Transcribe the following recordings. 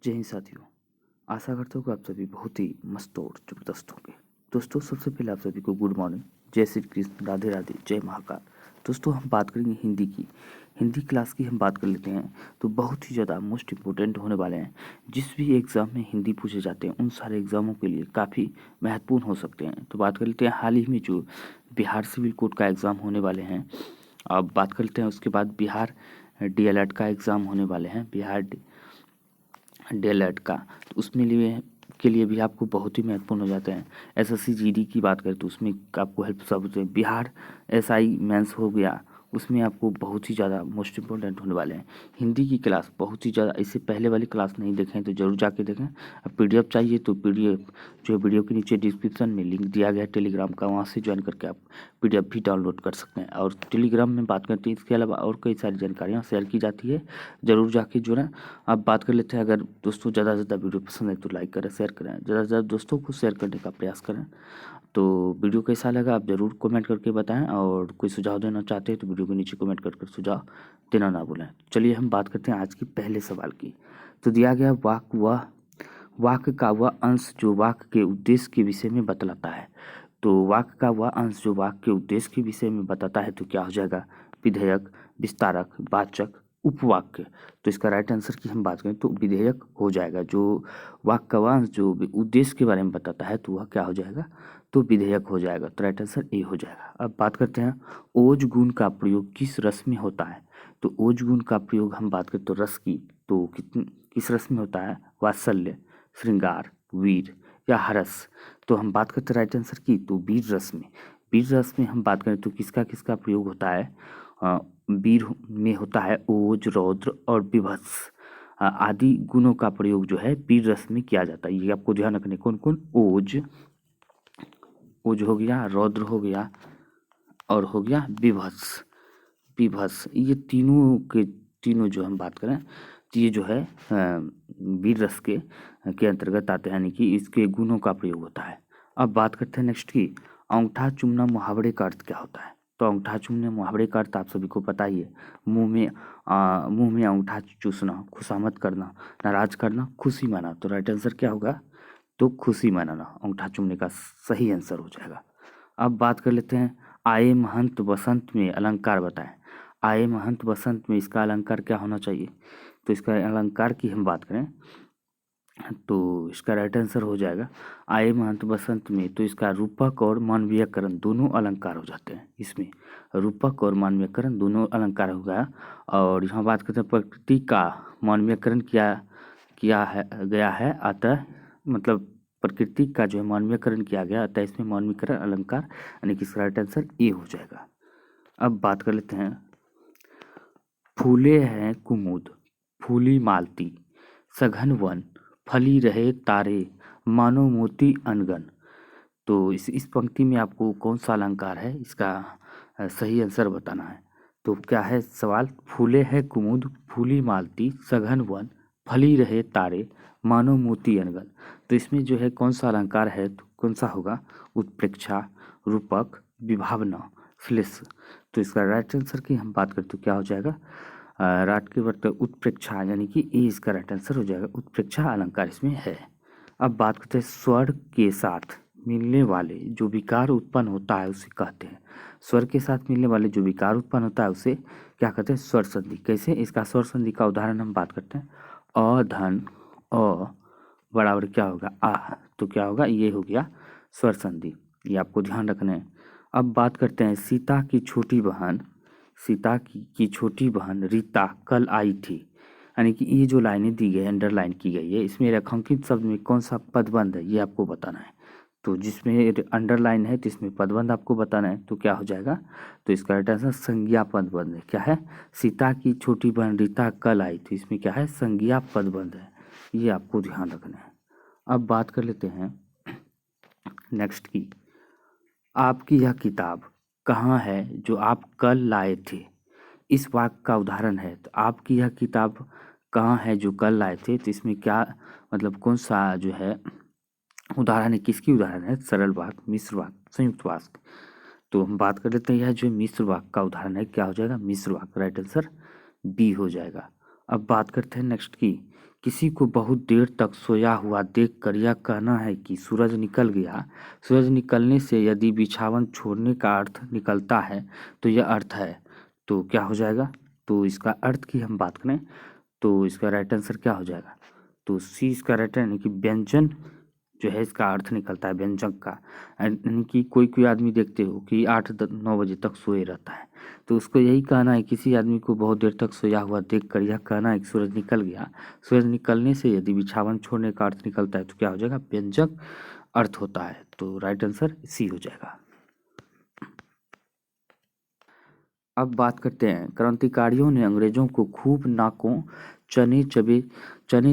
जय हिंद साथियों। आशा करता हूँ कि आप सभी बहुत ही मस्त और जबरदस्त होंगे। दोस्तों, सबसे पहले आप सभी को गुड मॉर्निंग, जय श्री कृष्ण, राधे राधे, जय महाकाल। दोस्तों, हम बात करेंगे हिंदी की। हिंदी क्लास की हम बात कर लेते हैं तो बहुत ही ज़्यादा मोस्ट इम्पोर्टेंट होने वाले हैं। जिस भी एग्ज़ाम में हिंदी पूछे जाते हैं उन सारे एग्ज़ामों के लिए काफ़ी महत्वपूर्ण हो सकते हैं। तो बात कर लेते हैं हाल ही में जो बिहार सिविल कोर्ट का एग्ज़ाम होने वाले हैं। अब बात कर लेते हैं उसके बाद बिहार डीएलएड का एग्ज़ाम होने वाले हैं। बिहार डीएलएड का, तो उसमें लिए के लिए भी आपको बहुत ही महत्वपूर्ण हो जाते हैं। एसएससी जीडी की बात करें तो उसमें आपको हेल्प सब होते हैं। बिहार एसआई मेंस हो गया, उसमें आपको बहुत ही ज़्यादा मोस्ट इम्पोर्टेंट होने वाले हैं। हिंदी की क्लास बहुत ही ज़्यादा, इससे पहले वाली क्लास नहीं देखें तो ज़रूर जाके देखें। अब पीडीएफ चाहिए तो पीडीएफ जो वीडियो के नीचे डिस्क्रिप्शन में लिंक दिया गया है टेलीग्राम का, वहाँ से ज्वाइन करके आप पीडीएफ भी डाउनलोड कर सकते हैं। और टेलीग्राम में बात करते हैं, इसके अलावा और कई सारी जानकारियाँ शेयर की जाती है, ज़रूर जाके जुड़ें। अब बात कर लेते हैं, अगर दोस्तों ज़्यादा से ज़्यादा वीडियो पसंद है तो लाइक करें, शेयर करें, ज़्यादा से ज़्यादा दोस्तों को शेयर करने का प्रयास करें। तो वीडियो कैसा लगा आप ज़रूर कमेंट करके बताएं, और कोई सुझाव देना चाहते हैं तो वीडियो के नीचे कमेंट कर सुझाव देना ना भूलें। चलिए हम बात करते हैं आज की पहले सवाल की। तो दिया गया वाक्य का वह अंश जो वाक्य के उद्देश्य के विषय में बतलाता है। तो वाक्य का वह अंश जो वाक्य के उद्देश्य के विषय में बताता है तो क्या हो जाएगा? विधेयक, विस्तारक, वाचक, उपवाक्य। तो इसका राइट आंसर की हम बात करें तो विधेयक हो जाएगा। जो वाक्य का वह अंश जो उद्देश्य के बारे में बताता है तो वह क्या हो जाएगा? तो विधेयक हो जाएगा। तो राइट आंसर ए हो जाएगा। अब बात करते हैं ओज गुण का प्रयोग किस रस में होता है। तो ओज गुण का प्रयोग हम बात करें तो रस की, तो किस रस में होता है? वात्सल्य, श्रृंगार, वीर या हरस। तो हम बात करते हैं राइट आंसर की, तो वीर रस में। वीर रस में हम बात करें तो किसका किसका प्रयोग होता है? वीर में होता है ओज, रौद्र और विभत्स आदि गुणों का प्रयोग जो है वीर रस में किया जाता है। ये आपको ध्यान रखने, कौन कौन? ओज, ओज हो गया, रौद्र हो गया और हो गया विभत्स। विभत्स, ये तीनों के तीनों जो हम बात करें तो ये जो है वीर रस के अंतर्गत आते हैं, यानी कि इसके गुणों का प्रयोग होता है। अब बात करते हैं नेक्स्ट की, अंगूठा चूमना मुहावरे का अर्थ क्या होता है। तो अंगूठा चूमने मुहावरे का अर्थ आप सभी को पता ही है। मुंह में अंगूठा चूसना, खुशामद करना, नाराज करना, खुशी माना। तो राइट आंसर क्या होगा? तो खुशी मनाना अंगूठा चूमने का सही आंसर हो जाएगा। अब बात कर लेते हैं आए महंत बसंत में अलंकार बताएं। आए महंत बसंत में इसका अलंकार क्या होना चाहिए? तो इसका अलंकार की हम बात करें तो इसका राइट आंसर हो जाएगा आए महंत बसंत में। तो इसका रूपक और मानवीयकरण दोनों अलंकार हो जाते हैं। इसमें रूपक और मानवीयकरण दोनों अलंकार हो गया। और यहाँ बात करते हैं प्रकृति का मानवीयकरण किया किया है गया है, अतः मतलब प्रकृति का जो है मानवीयकरण किया गया, अतः इसमें मानवीयकरण अलंकार, यानी कि इसका राइट आंसर ए हो जाएगा। अब बात कर लेते हैं फूले हैं कुमुद, फूली मालती, सघन वन, फली रहे तारे, मानो मोती अनगन। तो इस पंक्ति में आपको कौन सा अलंकार है, इसका सही आंसर बताना है। तो क्या है सवाल? फूले हैं कुमुद, फूली मालती, सघन वन, फली रहे तारे, मानो मोती अनगन। तो इसमें जो है कौन सा अलंकार है, तो कौन सा होगा? उत्प्रेक्षा, रूपक, विभावना, श्लेष। तो इसका राइट आंसर की हम बात करें तो क्या हो जाएगा? राट के वर्त उत्प्रेक्षा, यानी कि ए इसका राइट आंसर हो जाएगा। उत्प्रेक्षा अलंकार इसमें है। अब बात करते हैं स्वर के साथ मिलने वाले जो विकार उत्पन्न होता है उसे कहते हैं। स्वर के साथ मिलने वाले जो विकार उत्पन्न होता है उसे क्या कहते हैं? स्वर संधि। कैसे? इसका स्वर संधि का उदाहरण हम बात करते हैं। अ धन अ बराबर क्या होगा? आ। तो क्या होगा? ये हो गया स्वर संधि, ये आपको ध्यान रखना है। अब बात करते हैं सीता की छोटी बहन, सीता की छोटी बहन रीता कल आई थी। यानी कि ये जो लाइनें दी गई, अंडरलाइन की गई है, इसमें रेखांकित शब्द में कौन सा पदबंध है ये आपको बताना है। तो जिसमें अंडरलाइन है तो इसमें पदबंध आपको बताना है। तो क्या हो जाएगा? तो इसका राइट आंसर संज्ञा पदबंध है। क्या है? सीता की छोटी बहन रीता कल आई थी, इसमें क्या है? संज्ञा पदबंध है। ये आपको ध्यान रखना है। अब बात कर लेते हैं नेक्स्ट की, आपकी यह किताब कहाँ है जो आप कल लाए थे। इस वाक्य का उदाहरण है। तो आपकी यह किताब कहाँ है जो कल लाए थे, तो इसमें क्या मतलब कौन सा जो है उदाहरण है, किसकी उदाहरण है? सरल वाक्य, मिश्र वाक्य, संयुक्त वाक्य। तो हम बात कर लेते हैं, यह जो मिश्र वाक्य का उदाहरण है क्या हो जाएगा? मिश्र वाक्य। राइट आंसर बी हो जाएगा। अब बात करते हैं नेक्स्ट की, किसी को बहुत देर तक सोया हुआ देखकर यह कहना है कि सूरज निकल गया। सूरज निकलने से यदि बिछावन छोड़ने का अर्थ निकलता है तो यह अर्थ है। तो क्या हो जाएगा? तो इसका अर्थ की हम बात करें तो इसका राइट आंसर क्या हो जाएगा? तो सी इसका राइट यानी कि व्यंजन जो है इसका अर्थ निकलता है व्यंजक का। यानी कि कोई कोई आदमी देखते हो कि 8-9 बजे तक सोए रहता है, तो उसको यही कहना है, किसी आदमी को बहुत देर तक सोया हुआ देखकर यह कहना है कि सूरज निकल गया। सूरज निकलने से यदि बिछावन छोड़ने का अर्थ निकलता है तो क्या हो जाएगा? व्यंजक अर्थ होता है। तो राइट आंसर सी हो जाएगा। अब बात करते हैं, क्रांतिकारियों ने अंग्रेजों को खूब नाकों चने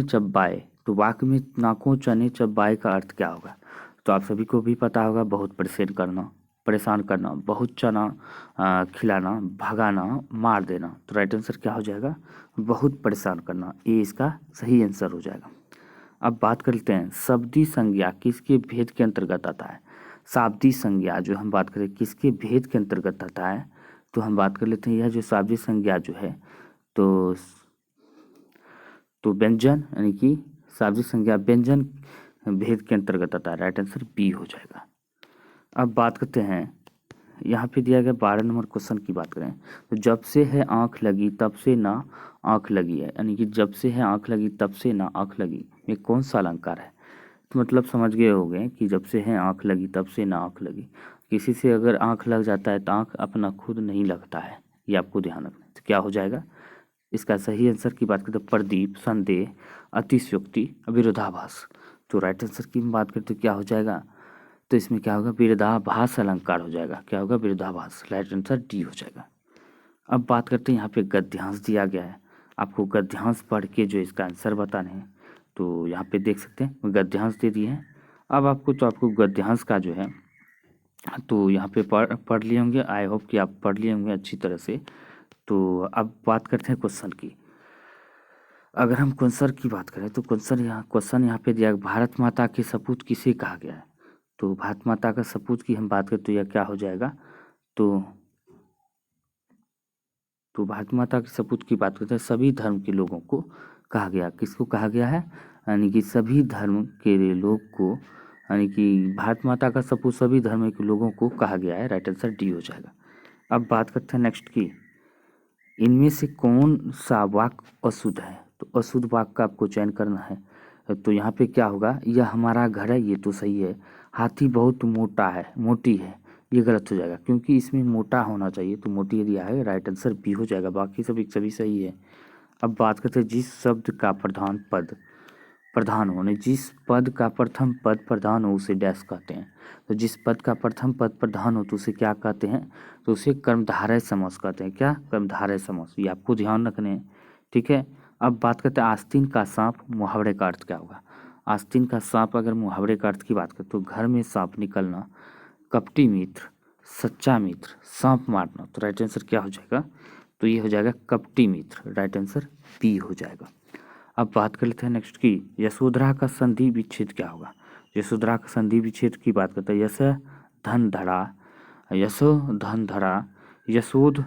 चब्बाए। तो वाक्य में नाकों चने चब्बाए का अर्थ क्या होगा? तो आप सभी को भी पता होगा, बहुत परेशान करना, बहुत चना खिलाना, भगाना, मार देना। तो राइट आंसर क्या हो जाएगा? बहुत परेशान करना, ये इसका सही आंसर हो जाएगा। अब बात करते हैं, शब्दी संज्ञा किसके भेद के अंतर्गत आता है? शाब्दी संज्ञा जो हम बात करें किसके भेद के अंतर्गत आता है? तो हम बात कर लेते हैं, यह जो शाब्दी संज्ञा जो है तो व्यंजन यानी कि शाब्दी संज्ञा व्यंजन भेद के अंतर्गत आता है। राइट आंसर बी हो जाएगा। अब बात करते हैं, यहाँ पे दिया गया 12 नंबर क्वेश्चन की बात करें तो जब से है आँख लगी तब से ना आँख लगी है, यानी कि जब से है आँख लगी तब से ना आँख लगी, ये कौन सा अलंकार है? तो मतलब समझ गए होंगे कि जब से है आँख लगी तब से ना आँख लगी। किसी से अगर आँख लग जाता है तो आँख अपना खुद नहीं लगता है, ये आपको ध्यान रखना है। तो क्या हो जाएगा? इसका सही आंसर की बात करें तो प्रदीप, संदेह, अतिशयोक्ति, विरोधाभास। तो राइट आंसर की बात करें तो क्या हो जाएगा? तो इसमें क्या होगा? विरोधाभास अलंकार हो जाएगा। क्या होगा? विरोधाभास। राइट आंसर डी हो जाएगा। अब बात करते हैं, यहाँ पे गद्यांश दिया गया है, आपको गद्यांश पढ़ के जो इसका आंसर बताने हैं। तो यहाँ पे देख सकते हैं गद्यांश दे दिए हैं। अब आपको गद्यांश का जो है तो यहाँ पे पढ़ लिए होंगे, आई होप कि आप पढ़ लिए होंगे अच्छी तरह से। तो अब बात करते हैं क्वेश्चन की। अगर हम क्वेश्चन की बात करें तो क्वेश्चन यहाँ पे दिया, भारत माता के सपूत किसे कहा गया है? तो भारत माता का सपूत की हम बात करें तो यह क्या हो जाएगा? तो भारत माता के सपूत की बात करते हैं, सभी धर्म के लोगों को कहा गया। किसको कहा गया है? यानी कि सभी धर्म के लोग को, यानी कि भारत माता का सपूत सभी धर्म के लोगों को कहा गया है। राइट आंसर डी हो जाएगा। अब बात करते हैं नेक्स्ट की, इनमें से कौन सा वाक्य अशुद्ध है? तो अशुद्ध वाक्य का आपको चयन करना है। तो यहाँ पे क्या होगा? यह हमारा घर है, ये तो सही है। हाथी बहुत मोटी है, ये गलत हो जाएगा क्योंकि इसमें मोटा होना चाहिए, तो मोटी दिया है। राइट आंसर बी हो जाएगा, बाकी सभी सही है। अब बात करते हैं, जिस शब्द का प्रधान हो, जिस पद का प्रथम पद प्रधान हो उसे डैश कहते हैं। तो जिस पद का प्रथम पद प्रधान हो तो उसे क्या कहते हैं? तो उसे कर्मधारय समास कहते हैं। क्या? कर्मधारय समास। ये आपको ध्यान रखने हैं, ठीक है। अब बात करते हैं, आस्तीन का सांप मुहावरे का अर्थ क्या होगा? आस्तीन का सांप अगर मुहावरे का अर्थ की बात करें तो घर में सांप निकलना, कपटी मित्र, सच्चा मित्र, सांप मारना। तो राइट आंसर क्या हो जाएगा? तो ये हो जाएगा कपटी मित्र। राइट आंसर बी हो जाएगा। अब बात कर लेते हैं नेक्स्ट की, यशोधरा का संधि विच्छेद क्या होगा? यशोधरा का संधि विच्छेद की बात करते हैं, धन धरा, यशो धन धरा, यशोध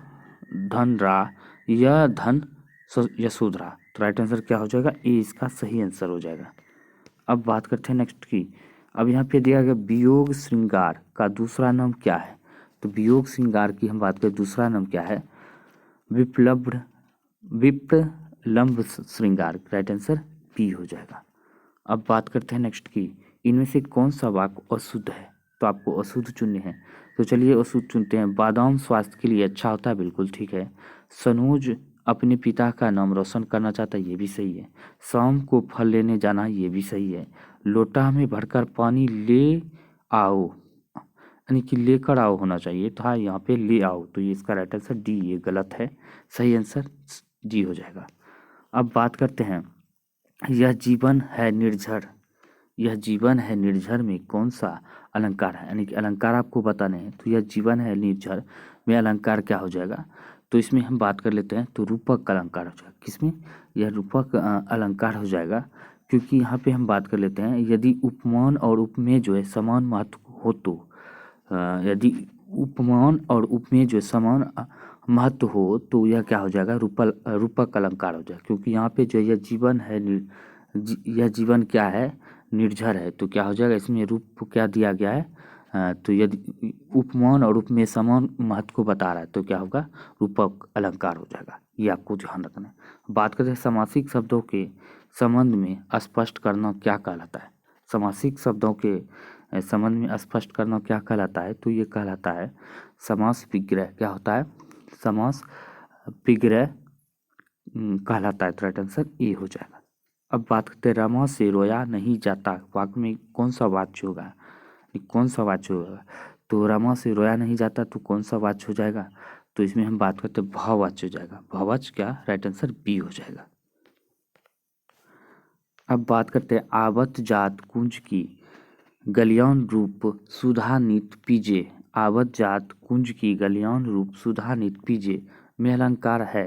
धन रा, यह धन यशोधरा। तो राइट आंसर क्या हो जाएगा? ये इसका सही आंसर हो जाएगा। अब बात करते हैं नेक्स्ट की, अब यहाँ पे दिया गया वियोग श्रृंगार का दूसरा नाम क्या है? तो वियोग श्रृंगार की हम बात करें दूसरा नाम क्या है? विप्लम्ब श्रृंगार। राइट आंसर बी हो जाएगा। अब बात करते हैं नेक्स्ट की, इनमें से कौन सा वाक्य अशुद्ध है? तो आपको अशुद्ध चुनने हैं, तो चलिए अशुद्ध चुनते हैं। बादाम स्वास्थ्य के लिए अच्छा होता है, बिल्कुल ठीक है। सनोज अपने पिता का नाम रोशन करना चाहता है, ये भी सही है। शाम को फल लेने जाना, ये भी सही है। लोटा में भरकर पानी ले आओ, यानी कि लेकर आओ होना चाहिए, तो हाँ यहाँ पे ले आओ, तो ये इसका राइट आंसर डी, ये गलत है। सही आंसर डी हो जाएगा। अब बात करते हैं, यह जीवन है निर्झर, यह जीवन है निर्झर में कौन सा अलंकार है? यानी कि अलंकार आपको बताने हैं। तो यह जीवन है निर्झर में अलंकार क्या हो जाएगा? तो इसमें हम बात कर लेते हैं, तो रूपक अलंकार हो जाएगा। किसमें? यह रूपक अलंकार हो जाएगा, क्योंकि यहाँ पे हम बात कर लेते हैं, यदि उपमान और उपमेय जो है समान महत्व हो तो, यदि उपमान और उपमेय जो समान महत्व हो तो यह क्या हो जाएगा, रूपक अलंकार हो जाएगा। क्योंकि यहाँ पे जो यह जीवन है यह जीवन क्या है, निर्झर है। तो क्या हो जाएगा, इसमें रूप क्या दिया गया है, तो यदि उपमान और उपमेय समान महत्व को बता रहा है तो क्या होगा, रूपक अलंकार हो जाएगा। ये आपको ध्यान रखना है। बात करते हैं समासिक शब्दों के संबंध में स्पष्ट करना क्या कहलाता है। समासिक शब्दों के संबंध में स्पष्ट करना क्या कहलाता है, तो ये कहलाता है समास विग्रह। क्या होता है, समास विग्रह कहलाता है। तो राइट आंसर ए हो जाएगा। अब बात करते हैं रमा से रोया नहीं जाता, वाक्य में कौन सा वाच्य होगा, कौन सा वाच्य होगा। तो रमा से रोया नहीं जाता तो कौन सा वाच्य हो जाएगा, तो इसमें हम बात करते हैं भाववाच्य हो जाएगा। भाववाच्य क्या, राइट आंसर बी हो जाएगा। अब बात करते हैं आवत जात कुंज की गलियान रूप सुधा नित पीजे। आवत जात कुंज की गलियान रूप सुधा नित पीजे में अलंकार है,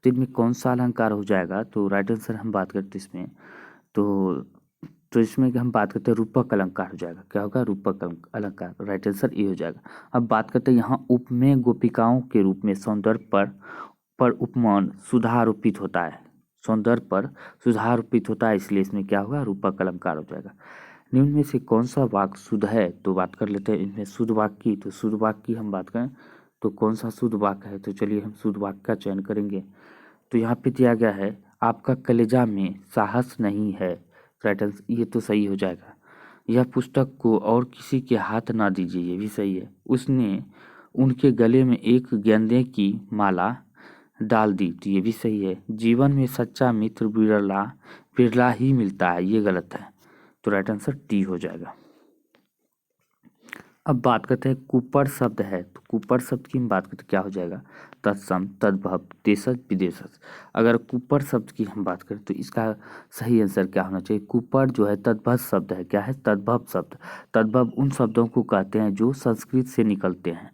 तो इनमें कौन सा अलंकार हो जाएगा। तो राइट आंसर हम बात करते हैं इसमें, तो इसमें हम बात करते हैं रूपक अलंकार हो जाएगा। क्या होगा, रूपक अलंकार, राइट आंसर ए हो जाएगा। अब बात करते हैं यहाँ उपमेय गोपिकाओं के रूप में सौंदर्य पर उपमान सुधा आरोपित होता है। सौंदर्य पर सुधा आरोपित होता है, इसलिए इसमें क्या होगा, रूपक अलंकार हो जाएगा। निम्न में से कौन सा वाक्य शुद्ध है, तो बात कर लेते हैं इनमें शुद्ध वाक्य की। तो शुद्ध वाक्य की हम बात करें तो कौन सा शुद्ध वाक्य है, तो चलिए हम शुद्ध वाक्य का चयन करेंगे। तो यहाँ पे दिया गया है आपका कलेजा में साहस नहीं है, राइट आंसर, ये तो सही हो जाएगा। यह पुस्तक को और किसी के हाथ ना दीजिए, ये भी सही है। उसने उनके गले में एक गेंदे की माला डाल दी, तो ये भी सही है। जीवन में सच्चा मित्र बिरला बिरला ही मिलता है, ये गलत है। तो राइट आंसर डी हो जाएगा। अब बात करते हैं कुपर शब्द है, तो कुपर शब्द की हम बात करते हैं क्या हो जाएगा, तत्सम तद्भव देशज विदेशज। अगर कुपर शब्द की हम बात करें तो इसका सही आंसर क्या होना चाहिए, कुपर जो है तद्भव शब्द है। क्या है, तद्भव शब्द। तद्भव उन शब्दों को कहते हैं जो संस्कृत से निकलते हैं,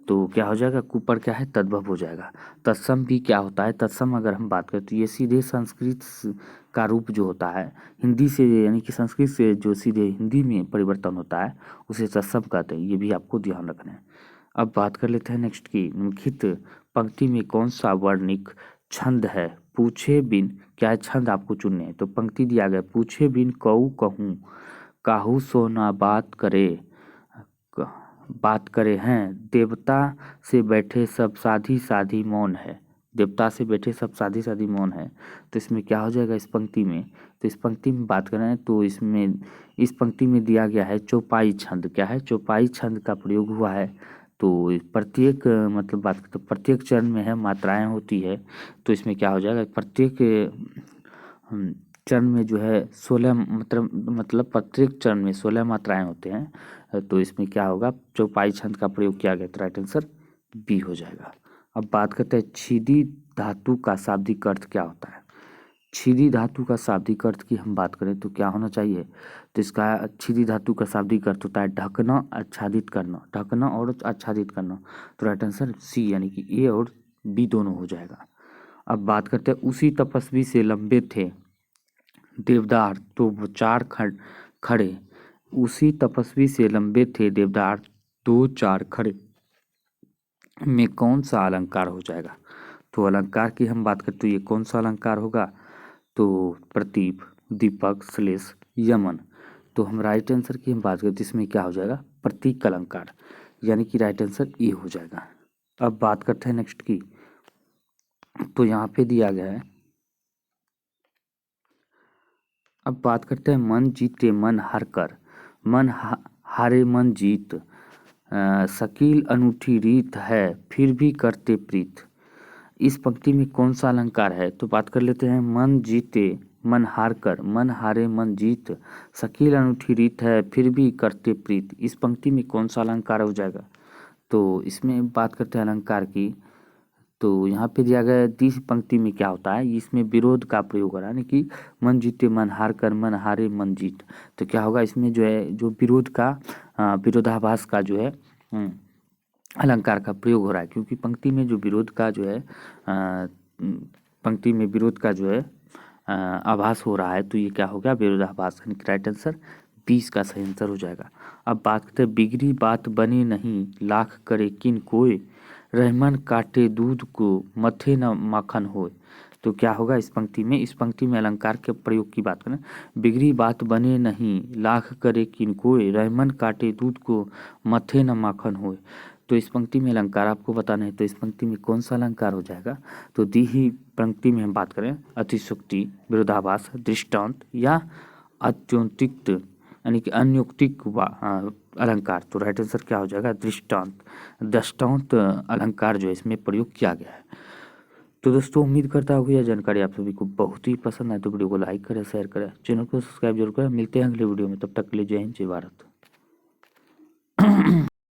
तो क्या हो जाएगा, कुपर क्या है, तद्भव हो जाएगा। तत्सम भी क्या होता है, तत्सम अगर हम बात करें तो ये सीधे संस्कृत का रूप जो होता है हिंदी से, यानी कि संस्कृत से जो सीधे हिंदी में परिवर्तन होता है उसे तत्सम कहते हैं, ये भी आपको ध्यान रखना है। अब बात कर लेते हैं नेक्स्ट की, निम्नलिखित पंक्ति में कौन सा वर्णिक छंद है, पूछे बिन, क्या है छंद आपको चुनने हैं। तो पंक्ति दिया गया, पूछे बिन कऊ कहूँ काहू सो ना बात करे हैं, देवता से बैठे सब साधी साधी मौन है। देवता से बैठे सब साधी साधी मौन है, तो इसमें क्या हो जाएगा इस पंक्ति में, तो इस पंक्ति में बात करें तो इसमें इस पंक्ति में दिया गया है चौपाई छंद। क्या है, चौपाई छंद का प्रयोग हुआ है। तो प्रत्येक मतलब बात करते प्रत्येक चरण में है मात्राएं होती है, तो इसमें क्या हो जाएगा, प्रत्येक चरण में जो है 16 मतलब प्रत्येक चरण में 16 मात्राएं होते हैं, तो इसमें क्या होगा, चौपाई छंद का प्रयोग किया गया, तो राइट आंसर बी हो जाएगा। अब बात करते हैं छिदी धातु का शाब्दिक अर्थ क्या होता है। छिदी धातु का शाब्दिक अर्थ की हम बात करें तो क्या होना चाहिए, तो इसका छिदी धातु का शाब्दिक अर्थ होता है ढकना, आच्छादित करना। ढकना और आच्छादित करना, तो राइट आंसर सी यानी कि ए और बी दोनों हो जाएगा। अब बात करते हैं उसी तपस्वी से लंबे थे देवदार तो वो चार खड़े। उसी तपस्वी से लंबे थे देवदार दो चार खड़े में कौन सा अलंकार हो जाएगा। तो अलंकार की हम बात करें तो ये कौन सा अलंकार होगा, तो प्रतीप, दीपक, श्लेष, यमन। तो हम राइट आंसर की हम बात करें तो इसमें क्या हो जाएगा, प्रतीक अलंकार, यानी कि राइट आंसर ए हो जाएगा। अब बात करते हैं नेक्स्ट की, तो यहाँ पे दिया गया है, अब बात करते हैं मन जीते मन हार कर, मन हारे मन जीत, शकील अनूठी रीत है फिर भी करते प्रीत। इस पंक्ति में कौन सा अलंकार है, तो बात कर लेते हैं मन जीते मन हार कर, मन हारे मन जीत, शकील अनूठी रीत है फिर भी करते प्रीत। इस पंक्ति में कौन सा अलंकार हो जाएगा, तो इसमें बात करते हैं अलंकार की, तो यहाँ पे दिया गया तीसरी पंक्ति में क्या होता है, इसमें विरोध का प्रयोग हो रहा है, यानी कि मन जीते मन हार कर, मन हारे मन जीत। तो क्या होगा, इसमें जो है जो विरोध का विरोधाभास का जो है अलंकार का प्रयोग हो रहा है, क्योंकि पंक्ति में जो विरोध का जो है पंक्ति में विरोध का जो है आभास हो रहा है, तो ये क्या हो गया, विरोधाभास, यानी कि राइट आंसर 20 का सही आंसर हो जाएगा। अब बात करते हैं बिगड़ी बात बने नहीं लाख करे किन कोय, रहमान काटे दूध को मथे न माखन होए। तो क्या होगा इस पंक्ति में? इस पंक्ति में अलंकार के प्रयोग की बात करें, बिगड़ी बात बने नहीं लाख करे किन कोय, रहमान काटे दूध को मथे न माखन होए। तो इस पंक्ति में अलंकार आपको बताना है, तो इस पंक्ति में कौन सा अलंकार हो जाएगा? तो दी ही पंक्ति में हम बात करें अतिशयोक्ति, विरोधाभास, दृष्टांत या अत्योक्तिक यानी कि अन्योक्तिक अलंकार। तो राइट आंसर क्या हो जाएगा? दृष्टांत। दृष्टांत अलंकार जो है इसमें प्रयोग किया गया है। तो दोस्तों उम्मीद करता हूँ यह जानकारी आप सभी को बहुत ही पसंद आए, तो वीडियो को लाइक करें, शेयर करें, चैनल को सब्सक्राइब जरूर करें। मिलते हैं अगले वीडियो में, तब तक के लिए जय हिंद, जय भारत।